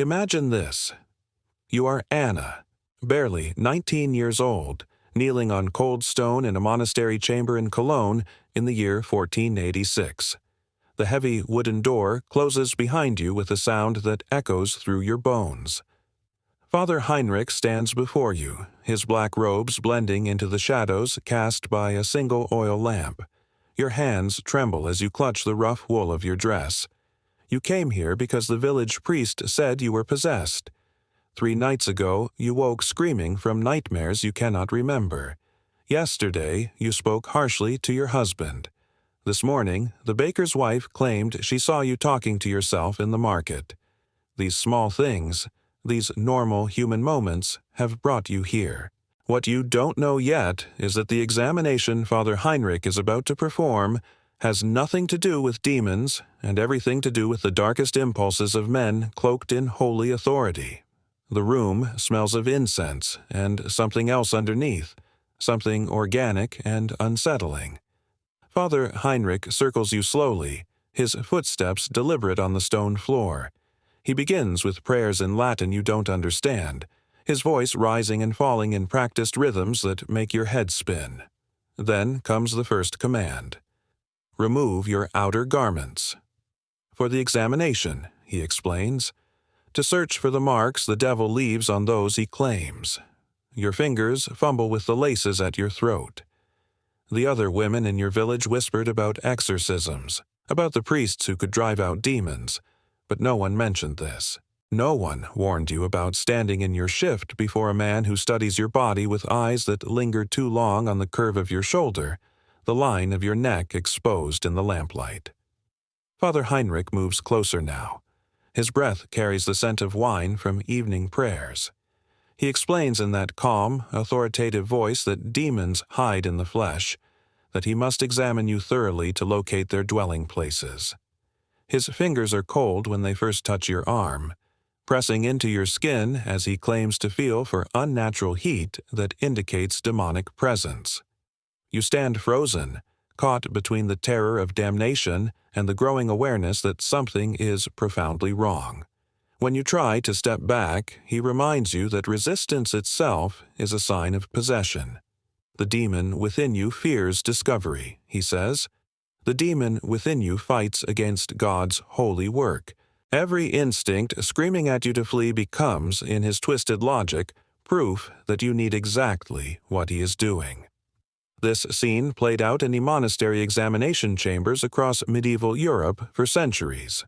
Imagine this. You are Anna, barely 19 years old, kneeling on cold stone in a monastery chamber in Cologne in the year 1486. The heavy wooden door closes behind you with a sound that echoes through your bones. Father Heinrich stands before you, his black robes blending into the shadows cast by a single oil lamp. Your hands tremble as you clutch the rough wool of your dress. You came here because the village priest said you were possessed. 3 nights ago, you woke screaming from nightmares you cannot remember. Yesterday, you spoke harshly to your husband. This morning, the baker's wife claimed she saw you talking to yourself in the market. These small things, these normal human moments, have brought you here. What you don't know yet is that the examination Father Heinrich is about to perform has nothing to do with demons and everything to do with the darkest impulses of men cloaked in holy authority. The room smells of incense and something else underneath, something organic and unsettling. Father Heinrich circles you slowly, his footsteps deliberate on the stone floor. He begins with prayers in Latin you don't understand, his voice rising and falling in practiced rhythms that make your head spin. Then comes the first command. Remove your outer garments. For the examination, he explains, to search for the marks the devil leaves on those he claims. Your fingers fumble with the laces at your throat. The other women in your village whispered about exorcisms, about the priests who could drive out demons, but no one mentioned this. No one warned you about standing in your shift before a man who studies your body with eyes that linger too long on the curve of your shoulder, the line of your neck exposed in the lamplight. Father Heinrich moves closer now. His breath carries the scent of wine from evening prayers. He explains in that calm, authoritative voice that demons hide in the flesh, that he must examine you thoroughly to locate their dwelling places. His fingers are cold when they first touch your arm, pressing into your skin as he claims to feel for unnatural heat that indicates demonic presence. You stand frozen, caught between the terror of damnation and the growing awareness that something is profoundly wrong. When you try to step back, he reminds you that resistance itself is a sign of possession. The demon within you fears discovery, he says. The demon within you fights against God's holy work. Every instinct screaming at you to flee becomes, in his twisted logic, proof that you need exactly what he is doing. This scene played out in the monastery examination chambers across medieval Europe for centuries.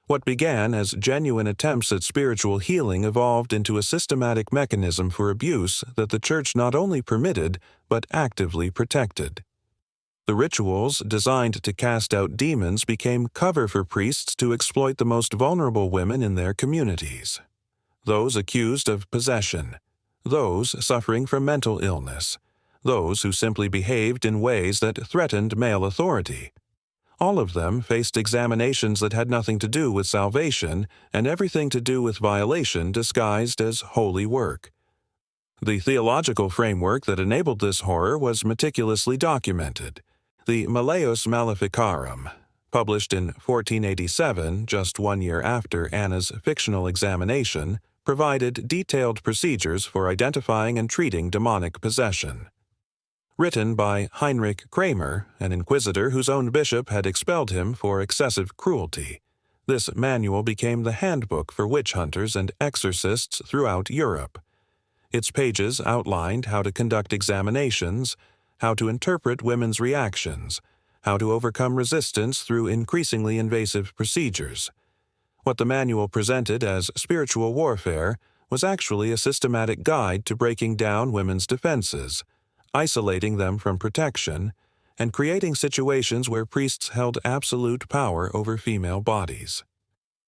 What began as genuine attempts at spiritual healing evolved into a systematic mechanism for abuse that the Church not only permitted, but actively protected. The rituals designed to cast out demons became cover for priests to exploit the most vulnerable women in their communities. Those accused of possession, those suffering from mental illness, those who simply behaved in ways that threatened male authority. All of them faced examinations that had nothing to do with salvation and everything to do with violation disguised as holy work. The theological framework that enabled this horror was meticulously documented. The Malleus Maleficarum, published in 1487, just 1 year after Anna's fictional examination, provided detailed procedures for identifying and treating demonic possession. Written by Heinrich Kramer, an inquisitor whose own bishop had expelled him for excessive cruelty, this manual became the handbook for witch hunters and exorcists throughout Europe. Its pages outlined how to conduct examinations, how to interpret women's reactions, how to overcome resistance through increasingly invasive procedures. What the manual presented as spiritual warfare was actually a systematic guide to breaking down women's defenses, isolating them from protection, and creating situations where priests held absolute power over female bodies.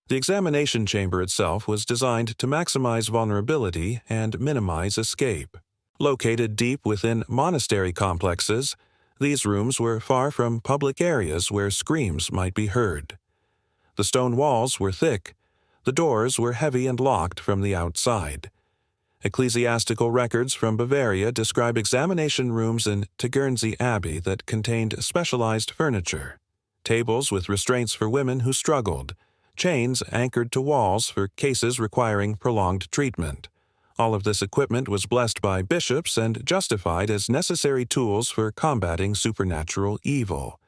The examination chamber itself was designed to maximize vulnerability and minimize escape. Located deep within monastery complexes, these rooms were far from public areas where screams might be heard. The stone walls were thick. The doors were heavy and locked from the outside. Ecclesiastical records from Bavaria describe examination rooms in Tegernsee Abbey that contained specialized furniture, tables with restraints for women who struggled, chains anchored to walls for cases requiring prolonged treatment. All of this equipment was blessed by bishops and justified as necessary tools for combating supernatural evil.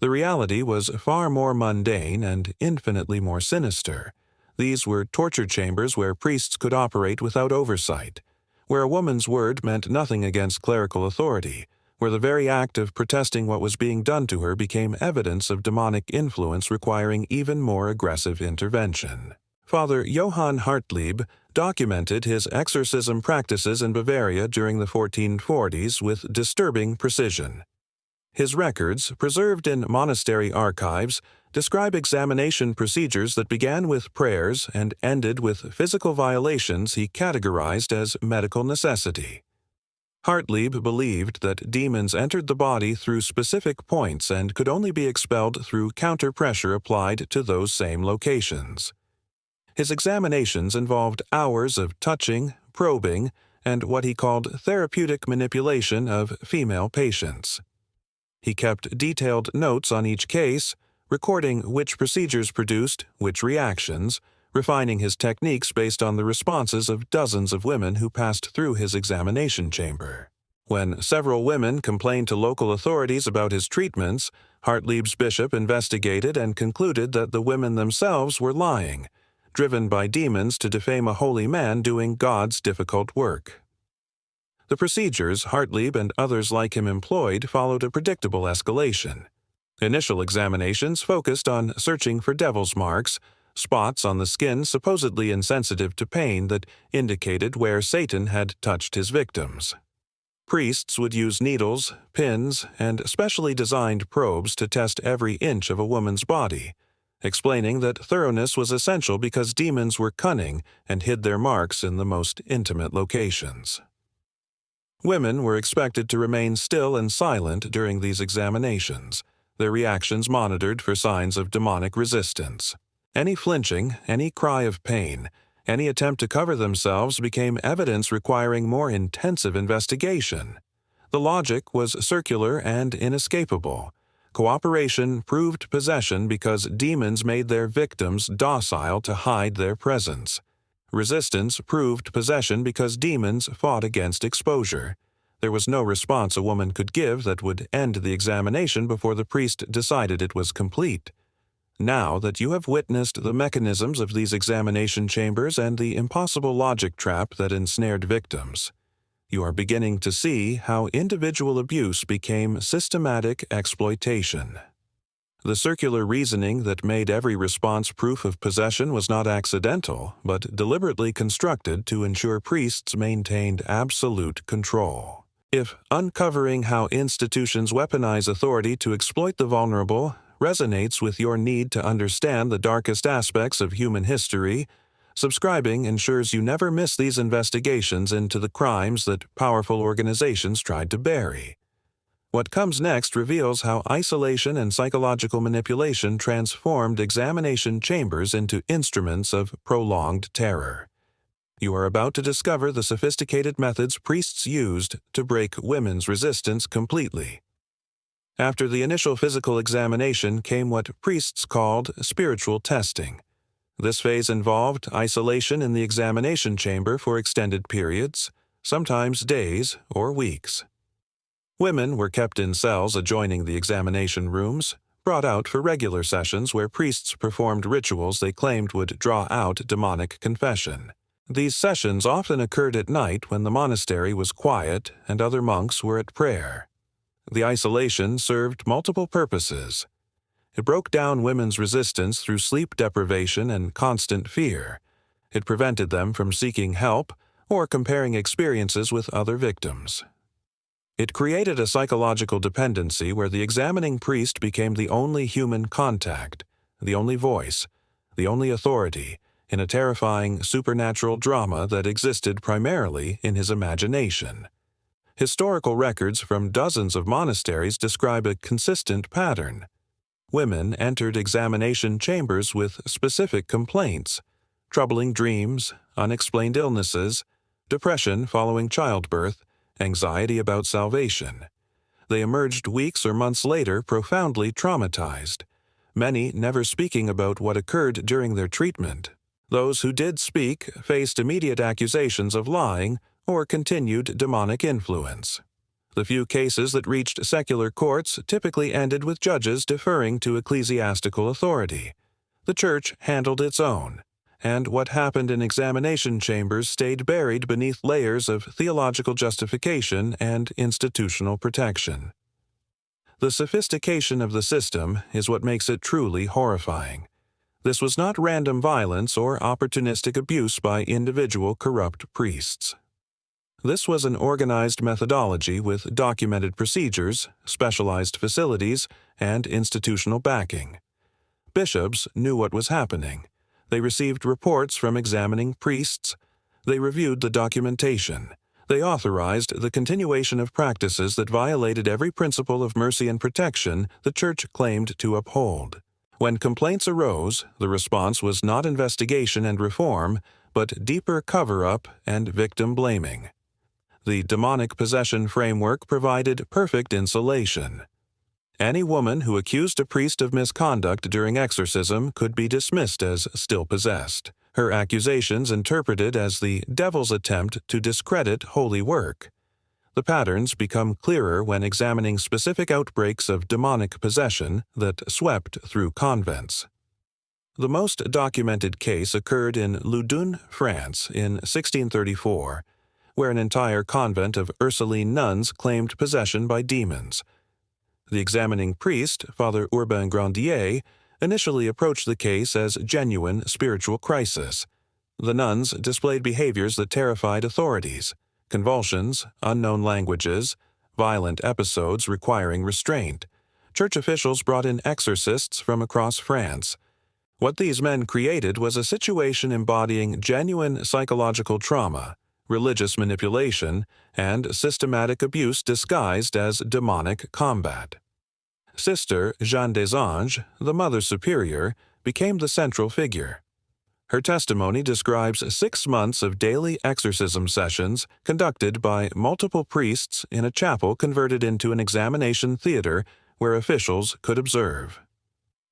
The reality was far more mundane and infinitely more sinister. These were torture chambers where priests could operate without oversight, where a woman's word meant nothing against clerical authority, where the very act of protesting what was being done to her became evidence of demonic influence requiring even more aggressive intervention. Father Johann Hartlieb documented his exorcism practices in Bavaria during the 1440s with disturbing precision. His records, preserved in monastery archives, describe examination procedures that began with prayers and ended with physical violations he categorized as medical necessity. Hartlieb believed that demons entered the body through specific points and could only be expelled through counter-pressure applied to those same locations. His examinations involved hours of touching, probing, and what he called therapeutic manipulation of female patients. He kept detailed notes on each case, recording which procedures produced which reactions, refining his techniques based on the responses of dozens of women who passed through his examination chamber. When several women complained to local authorities about his treatments, Hartlieb's bishop investigated and concluded that the women themselves were lying, driven by demons to defame a holy man doing God's difficult work. The procedures Hartlieb and others like him employed followed a predictable escalation. Initial examinations focused on searching for devil's marks, spots on the skin supposedly insensitive to pain that indicated where Satan had touched his victims. Priests would use needles, pins, and specially designed probes to test every inch of a woman's body, explaining that thoroughness was essential because demons were cunning and hid their marks in the most intimate locations. Women were expected to remain still and silent during these examinations, their reactions monitored for signs of demonic resistance. Any flinching, any cry of pain, any attempt to cover themselves became evidence requiring more intensive investigation. The logic was circular and inescapable. Cooperation proved possession because demons made their victims docile to hide their presence. Resistance proved possession because demons fought against exposure. There was no response a woman could give that would end the examination before the priest decided it was complete. Now that you have witnessed the mechanisms of these examination chambers and the impossible logic trap that ensnared victims, you are beginning to see how individual abuse became systematic exploitation. The circular reasoning that made every response proof of possession was not accidental, but deliberately constructed to ensure priests maintained absolute control. If uncovering how institutions weaponize authority to exploit the vulnerable resonates with your need to understand the darkest aspects of human history, subscribing ensures you never miss these investigations into the crimes that powerful organizations tried to bury. What comes next reveals how isolation and psychological manipulation transformed examination chambers into instruments of prolonged terror. You are about to discover the sophisticated methods priests used to break women's resistance completely. After the initial physical examination came what priests called spiritual testing. This phase involved isolation in the examination chamber for extended periods, sometimes days or weeks. Women were kept in cells adjoining the examination rooms, brought out for regular sessions where priests performed rituals they claimed would draw out demonic confession. These sessions often occurred at night when the monastery was quiet and other monks were at prayer. The isolation served multiple purposes. It broke down women's resistance through sleep deprivation and constant fear. It prevented them from seeking help or comparing experiences with other victims. It created a psychological dependency where the examining priest became the only human contact, the only voice, the only authority, in a terrifying supernatural drama that existed primarily in his imagination. Historical records from dozens of monasteries describe a consistent pattern. Women entered examination chambers with specific complaints: troubling dreams, unexplained illnesses, depression following childbirth, anxiety about salvation. They emerged weeks or months later profoundly traumatized. many never speaking about what occurred during their treatment. Those who did speak faced immediate accusations of lying or continued demonic influence. The few cases that reached secular courts typically ended with judges deferring to ecclesiastical authority. The Church handled its own, and what happened in examination chambers stayed buried beneath layers of theological justification and institutional protection. The sophistication of the system is what makes it truly horrifying. This was not random violence or opportunistic abuse by individual corrupt priests. This was an organized methodology with documented procedures, specialized facilities, and institutional backing. Bishops knew what was happening. They received reports from examining priests. They reviewed the documentation. They authorized the continuation of practices that violated every principle of mercy and protection the Church claimed to uphold. When complaints arose, the response was not investigation and reform, but deeper cover-up and victim blaming. The demonic possession framework provided perfect insulation. Any woman who accused a priest of misconduct during exorcism could be dismissed as still possessed, her accusations interpreted as the devil's attempt to discredit holy work. The patterns become clearer when examining specific outbreaks of demonic possession that swept through convents. The most documented case occurred in Loudun, France, in 1634, where an entire convent of Ursuline nuns claimed possession by demons. The examining priest, Father Urbain Grandier, initially approached the case as genuine spiritual crisis. The nuns displayed behaviors that terrified authorities: convulsions, unknown languages, violent episodes requiring restraint. Church officials brought in exorcists from across France. What these men created was a situation embodying genuine psychological trauma, religious manipulation, and systematic abuse disguised as demonic combat. Sister Jeanne des Anges, the Mother Superior, became the central figure. Her testimony describes 6 months of daily exorcism sessions conducted by multiple priests in a chapel converted into an examination theater where officials could observe.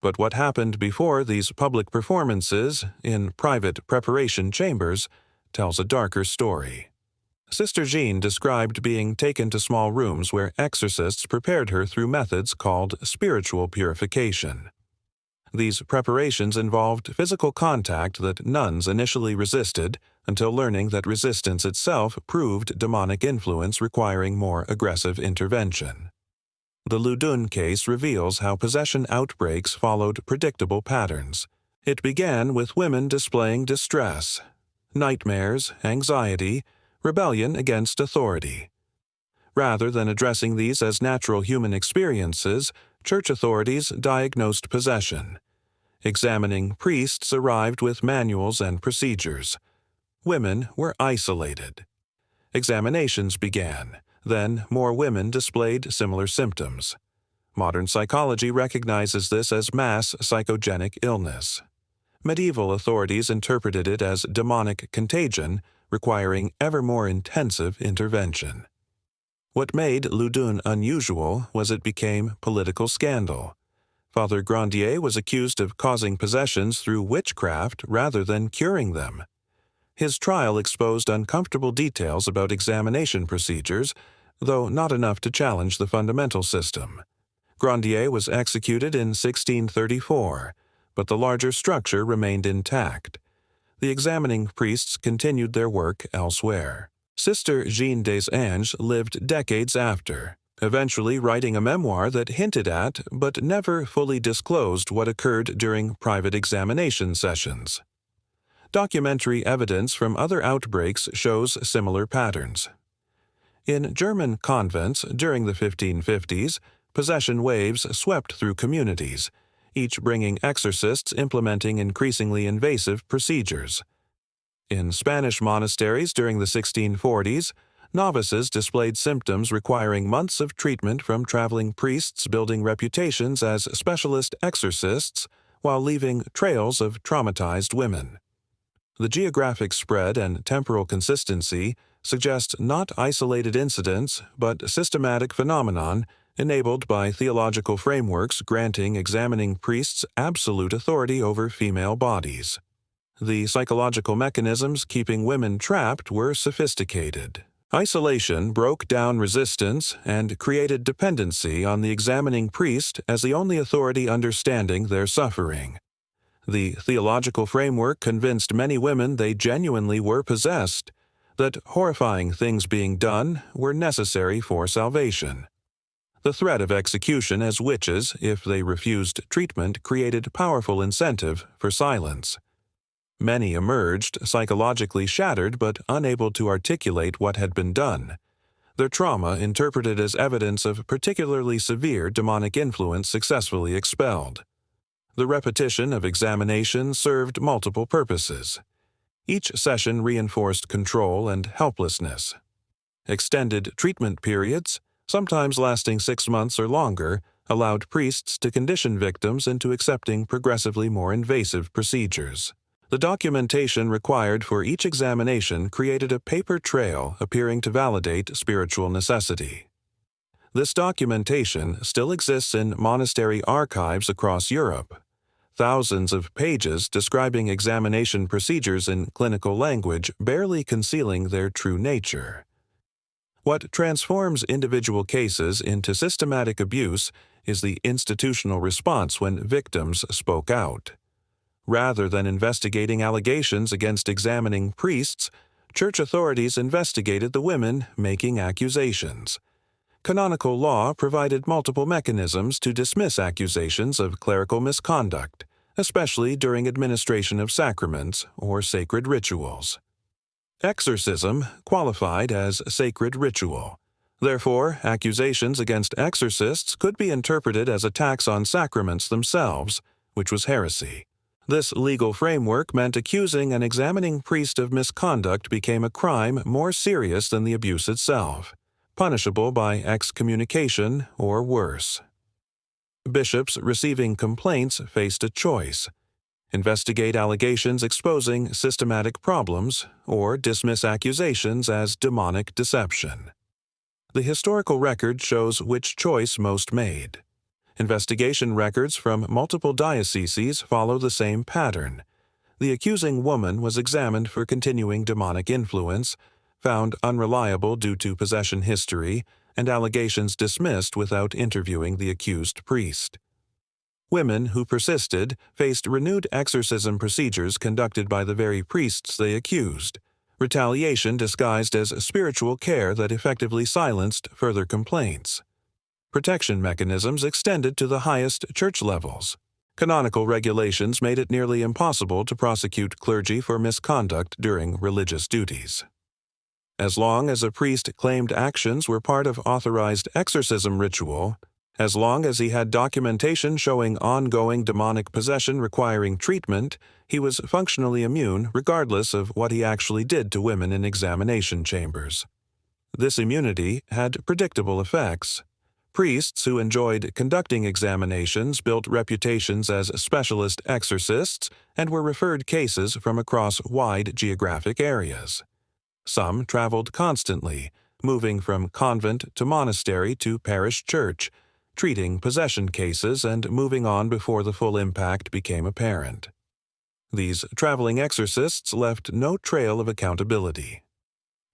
But what happened before these public performances, in private preparation chambers, tells a darker story. Sister Jeanne described being taken to small rooms where exorcists prepared her through methods called spiritual purification. These preparations involved physical contact that nuns initially resisted until learning that resistance itself proved demonic influence requiring more aggressive intervention. The Loudun case reveals how possession outbreaks followed predictable patterns. It began with women displaying distress, nightmares, anxiety, rebellion against authority. Rather than addressing these as natural human experiences, church authorities diagnosed possession. Examining priests arrived with manuals and procedures. Women were isolated. Examinations began. Then more women displayed similar symptoms. Modern psychology recognizes this as mass psychogenic illness. Medieval authorities interpreted it as demonic contagion, requiring ever more intensive intervention. What made Loudun unusual was it became political scandal. Father Grandier was accused of causing possessions through witchcraft rather than curing them. His trial exposed uncomfortable details about examination procedures, though not enough to challenge the fundamental system. Grandier was executed in 1634, but the larger structure remained intact. The examining priests continued their work elsewhere. Sister Jeanne des Anges lived decades after, eventually writing a memoir that hinted at but never fully disclosed what occurred during private examination sessions. Documentary evidence from other outbreaks shows similar patterns. In German convents during the 1550s, possession waves swept through communities, each bringing exorcists implementing increasingly invasive procedures. In Spanish monasteries during the 1640s, novices displayed symptoms requiring months of treatment from traveling priests building reputations as specialist exorcists while leaving trails of traumatized women. The geographic spread and temporal consistency suggest not isolated incidents but systematic phenomenon enabled by theological frameworks granting examining priests absolute authority over female bodies. The psychological mechanisms keeping women trapped were sophisticated. Isolation broke down resistance and created dependency on the examining priest as the only authority understanding their suffering. The theological framework convinced many women they genuinely were possessed, that horrifying things being done were necessary for salvation. The threat of execution as witches if they refused treatment created powerful incentive for silence. Many emerged psychologically shattered but unable to articulate what had been done, their trauma interpreted as evidence of particularly severe demonic influence successfully expelled. The repetition of examination served multiple purposes. Each session reinforced control and helplessness. Extended treatment periods, sometimes lasting 6 months or longer, allowed priests to condition victims into accepting progressively more invasive procedures. The documentation required for each examination created a paper trail appearing to validate spiritual necessity. This documentation still exists in monastery archives across Europe. Thousands of pages describing examination procedures in clinical language barely concealing their true nature. What transforms individual cases into systematic abuse is the institutional response when victims spoke out. Rather than investigating allegations against examining priests, church authorities investigated the women making accusations. Canonical law provided multiple mechanisms to dismiss accusations of clerical misconduct, especially during administration of sacraments or sacred rituals. Exorcism qualified as sacred ritual. Therefore, accusations against exorcists could be interpreted as attacks on sacraments themselves, which was heresy. This legal framework meant accusing an examining priest of misconduct became a crime more serious than the abuse itself, punishable by excommunication or worse. Bishops receiving complaints faced a choice: investigate allegations exposing systematic problems, or dismiss accusations as demonic deception. The historical record shows which choice most made. Investigation records from multiple dioceses follow the same pattern. The accusing woman was examined for continuing demonic influence, found unreliable due to possession history, and allegations dismissed without interviewing the accused priest. Women who persisted faced renewed exorcism procedures conducted by the very priests they accused, retaliation disguised as spiritual care that effectively silenced further complaints. Protection mechanisms extended to the highest church levels. Canonical regulations made it nearly impossible to prosecute clergy for misconduct during religious duties. As long as a priest claimed actions were part of authorized exorcism ritual, as long as he had documentation showing ongoing demonic possession requiring treatment, he was functionally immune regardless of what he actually did to women in examination chambers. This immunity had predictable effects. Priests who enjoyed conducting examinations built reputations as specialist exorcists and were referred cases from across wide geographic areas. Some traveled constantly, moving from convent to monastery to parish church, treating possession cases and moving on before the full impact became apparent. These traveling exorcists left no trail of accountability.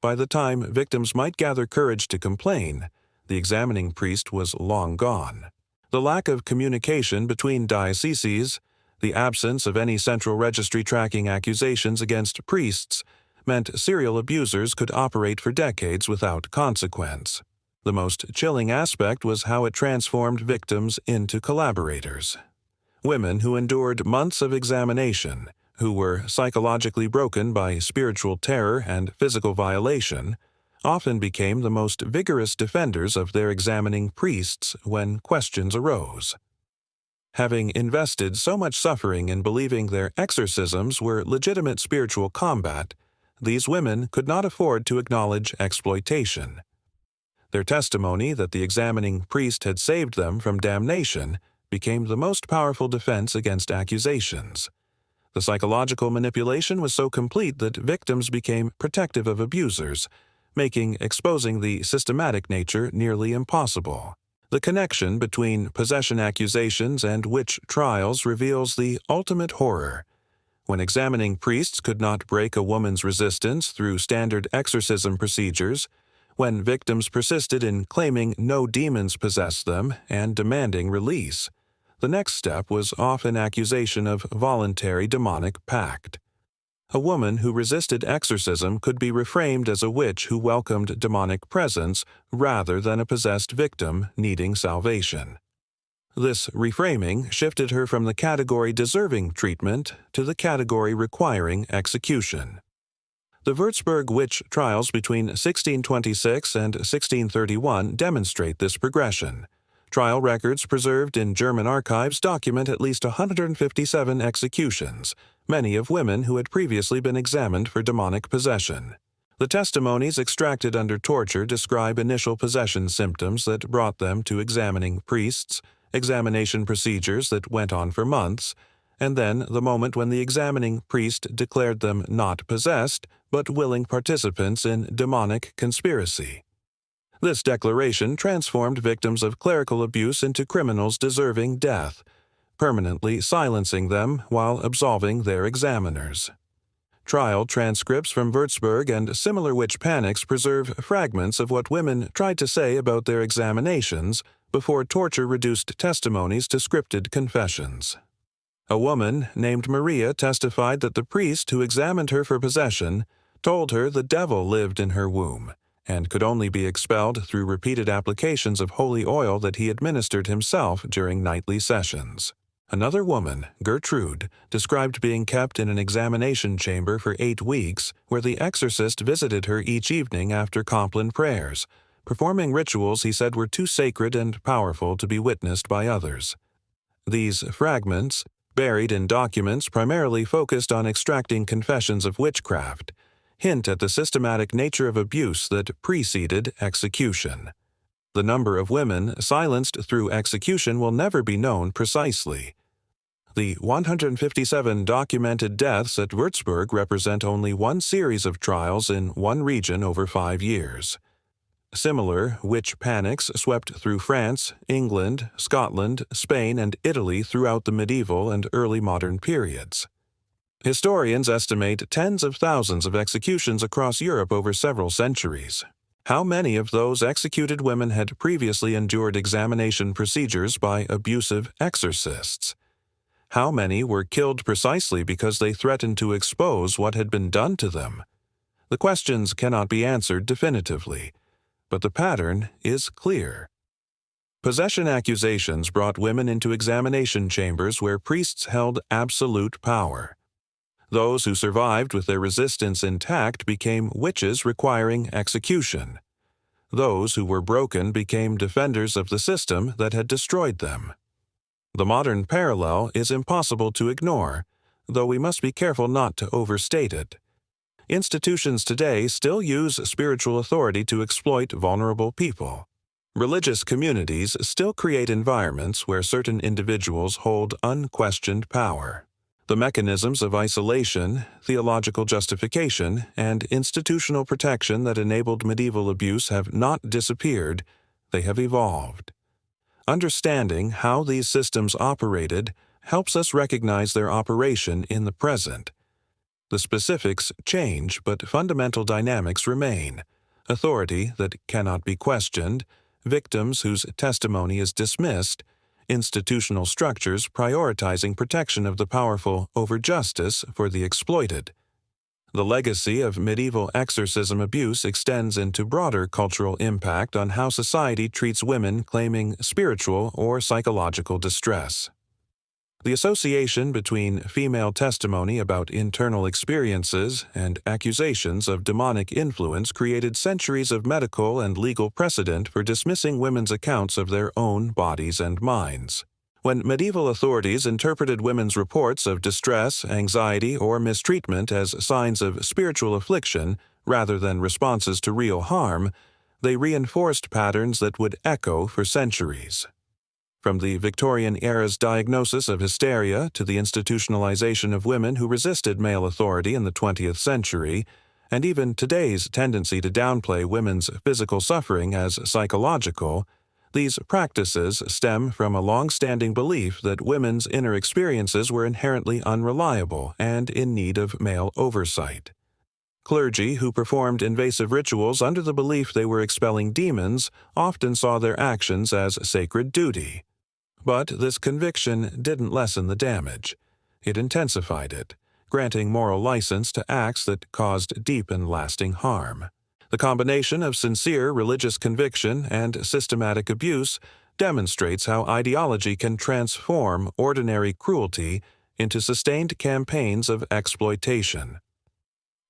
By the time victims might gather courage to complain, the examining priest was long gone. The lack of communication between dioceses, the absence of any central registry tracking accusations against priests, meant serial abusers could operate for decades without consequence. The most chilling aspect was how it transformed victims into collaborators. Women who endured months of examination, who were psychologically broken by spiritual terror and physical violation, often became the most vigorous defenders of their examining priests when questions arose. Having invested so much suffering in believing their exorcisms were legitimate spiritual combat, these women could not afford to acknowledge exploitation. Their testimony that the examining priest had saved them from damnation became the most powerful defense against accusations. The psychological manipulation was so complete that victims became protective of abusers, making exposing the systematic nature nearly impossible. The connection between possession accusations and witch trials reveals the ultimate horror. When examining priests could not break a woman's resistance through standard exorcism procedures, when victims persisted in claiming no demons possessed them and demanding release, the next step was often accusation of voluntary demonic pact. A woman who resisted exorcism could be reframed as a witch who welcomed demonic presence rather than a possessed victim needing salvation. This reframing shifted her from the category deserving treatment to the category requiring execution. The Würzburg witch trials between 1626 and 1631 demonstrate this progression. Trial records preserved in German archives document at least 157 executions, many of women who had previously been examined for demonic possession. The testimonies extracted under torture describe initial possession symptoms that brought them to examining priests, examination procedures that went on for months, and then the moment when the examining priest declared them not possessed, but willing participants in demonic conspiracy. This declaration transformed victims of clerical abuse into criminals deserving death, permanently silencing them while absolving their examiners. Trial transcripts from Würzburg and similar witch panics preserve fragments of what women tried to say about their examinations before torture reduced testimonies to scripted confessions. A woman named Maria testified that the priest who examined her for possession told her the devil lived in her womb and could only be expelled through repeated applications of holy oil that he administered himself during nightly sessions. Another woman, Gertrude, described being kept in an examination chamber for 8 weeks where the exorcist visited her each evening after Compline prayers, performing rituals he said were too sacred and powerful to be witnessed by others. These fragments, buried in documents primarily focused on extracting confessions of witchcraft, hint at the systematic nature of abuse that preceded execution. The number of women silenced through execution will never be known precisely. The 157 documented deaths at Würzburg represent only one series of trials in one region over 5 years. Similar witch panics swept through France, England, Scotland, Spain, and Italy throughout the medieval and early modern periods. Historians estimate tens of thousands of executions across Europe over several centuries. How many of those executed women had previously endured examination procedures by abusive exorcists? How many were killed precisely because they threatened to expose what had been done to them? The questions cannot be answered definitively, but the pattern is clear. Possession accusations brought women into examination chambers where priests held absolute power. Those who survived with their resistance intact became witches requiring execution. Those who were broken became defenders of the system that had destroyed them. The modern parallel is impossible to ignore, though we must be careful not to overstate it. Institutions today still use spiritual authority to exploit vulnerable people. Religious communities still create environments where certain individuals hold unquestioned power. The mechanisms of isolation, theological justification, and institutional protection that enabled medieval abuse have not disappeared, they have evolved. Understanding how these systems operated helps us recognize their operation in the present. The specifics change, but fundamental dynamics remain: authority that cannot be questioned, victims whose testimony is dismissed, institutional structures prioritizing protection of the powerful over justice for the exploited. The legacy of medieval exorcism abuse extends into broader cultural impact on how society treats women claiming spiritual or psychological distress. The association between female testimony about internal experiences and accusations of demonic influence created centuries of medical and legal precedent for dismissing women's accounts of their own bodies and minds. When medieval authorities interpreted women's reports of distress, anxiety, or mistreatment as signs of spiritual affliction rather than responses to real harm, they reinforced patterns that would echo for centuries. From the Victorian era's diagnosis of hysteria to the institutionalization of women who resisted male authority in the 20th century, and even today's tendency to downplay women's physical suffering as psychological, These practices stem from a long-standing belief that women's inner experiences were inherently unreliable and in need of male oversight. Clergy who performed invasive rituals under the belief they were expelling demons often saw their actions as sacred duty. But this conviction didn't lessen the damage. It intensified it, granting moral license to acts that caused deep and lasting harm. The combination of sincere religious conviction and systematic abuse demonstrates how ideology can transform ordinary cruelty into sustained campaigns of exploitation.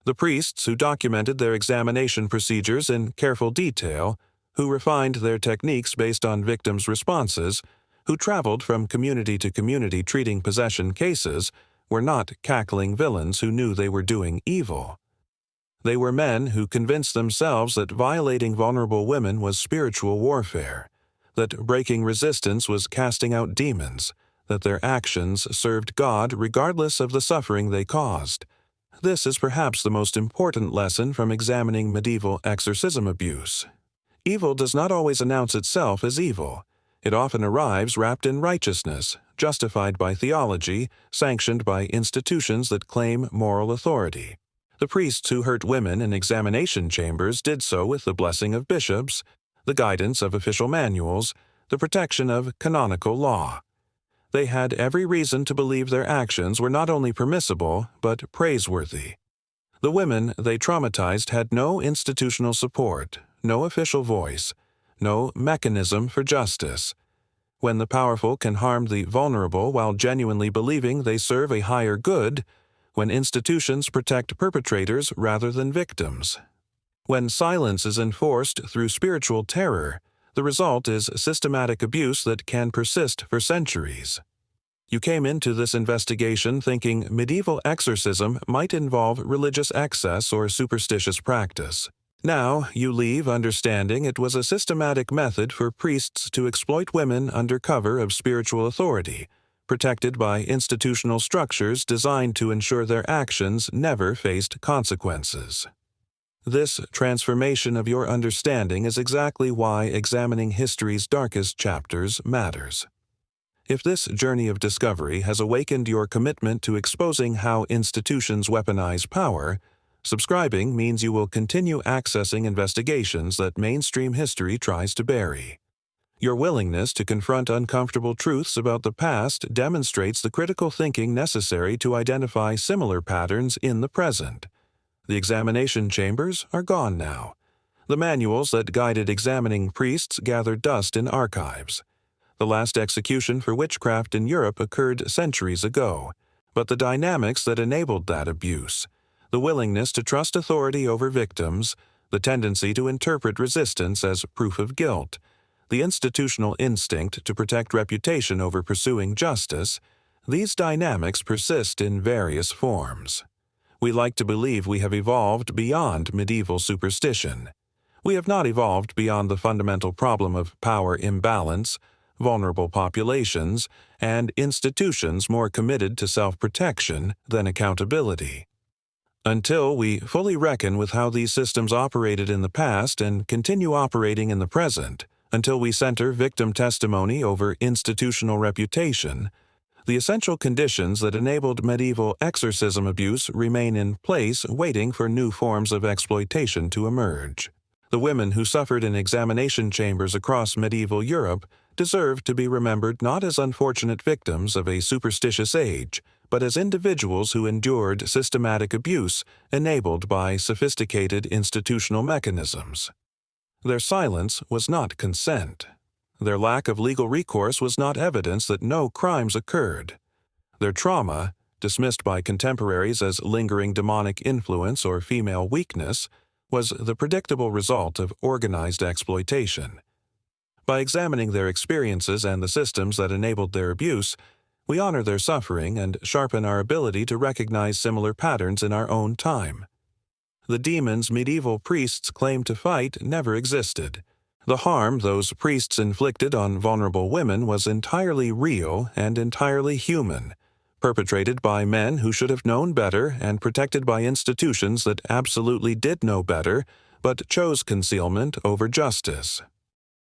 The priests who documented their examination procedures in careful detail, who refined their techniques based on victims' responses, who traveled from community to community treating possession cases, were not cackling villains who knew they were doing evil. They were men who convinced themselves that violating vulnerable women was spiritual warfare, that breaking resistance was casting out demons, that their actions served God regardless of the suffering they caused. This is perhaps the most important lesson from examining medieval exorcism abuse. Evil does not always announce itself as evil. It often arrives wrapped in righteousness, justified by theology, sanctioned by institutions that claim moral authority. The priests who hurt women in examination chambers did so with the blessing of bishops, the guidance of official manuals, the protection of canonical law. They had every reason to believe their actions were not only permissible, but praiseworthy. The women they traumatized had no institutional support, no official voice, no mechanism for justice. When the powerful can harm the vulnerable while genuinely believing they serve a higher good, when institutions protect perpetrators rather than victims, when silence is enforced through spiritual terror, the result is systematic abuse that can persist for centuries. You came into this investigation thinking medieval exorcism might involve religious excess or superstitious practice. Now you leave understanding it was a systematic method for priests to exploit women under cover of spiritual authority, protected by institutional structures designed to ensure their actions never faced consequences. This transformation of your understanding is exactly why examining history's darkest chapters matters. If this journey of discovery has awakened your commitment to exposing how institutions weaponize power, subscribing means you will continue accessing investigations that mainstream history tries to bury. Your willingness to confront uncomfortable truths about the past demonstrates the critical thinking necessary to identify similar patterns in the present. The examination chambers are gone now. The manuals that guided examining priests gather dust in archives. The last execution for witchcraft in Europe occurred centuries ago, but the dynamics that enabled that abuse, the willingness to trust authority over victims, the tendency to interpret resistance as proof of guilt, the institutional instinct to protect reputation over pursuing justice, these dynamics persist in various forms. We like to believe we have evolved beyond medieval superstition. We have not evolved beyond the fundamental problem of power imbalance, vulnerable populations, and institutions more committed to self-protection than accountability. Until we fully reckon with how these systems operated in the past and continue operating in the present, until we center victim testimony over institutional reputation, the essential conditions that enabled medieval exorcism abuse remain in place, waiting for new forms of exploitation to emerge. The women who suffered in examination chambers across medieval Europe deserve to be remembered not as unfortunate victims of a superstitious age, but as individuals who endured systematic abuse enabled by sophisticated institutional mechanisms. Their silence was not consent. Their lack of legal recourse was not evidence that no crimes occurred. Their trauma, dismissed by contemporaries as lingering demonic influence or female weakness, was the predictable result of organized exploitation. By examining their experiences and the systems that enabled their abuse, we honor their suffering and sharpen our ability to recognize similar patterns in our own time. The demons medieval priests claimed to fight never existed. The harm those priests inflicted on vulnerable women was entirely real and entirely human, perpetrated by men who should have known better and protected by institutions that absolutely did know better, but chose concealment over justice.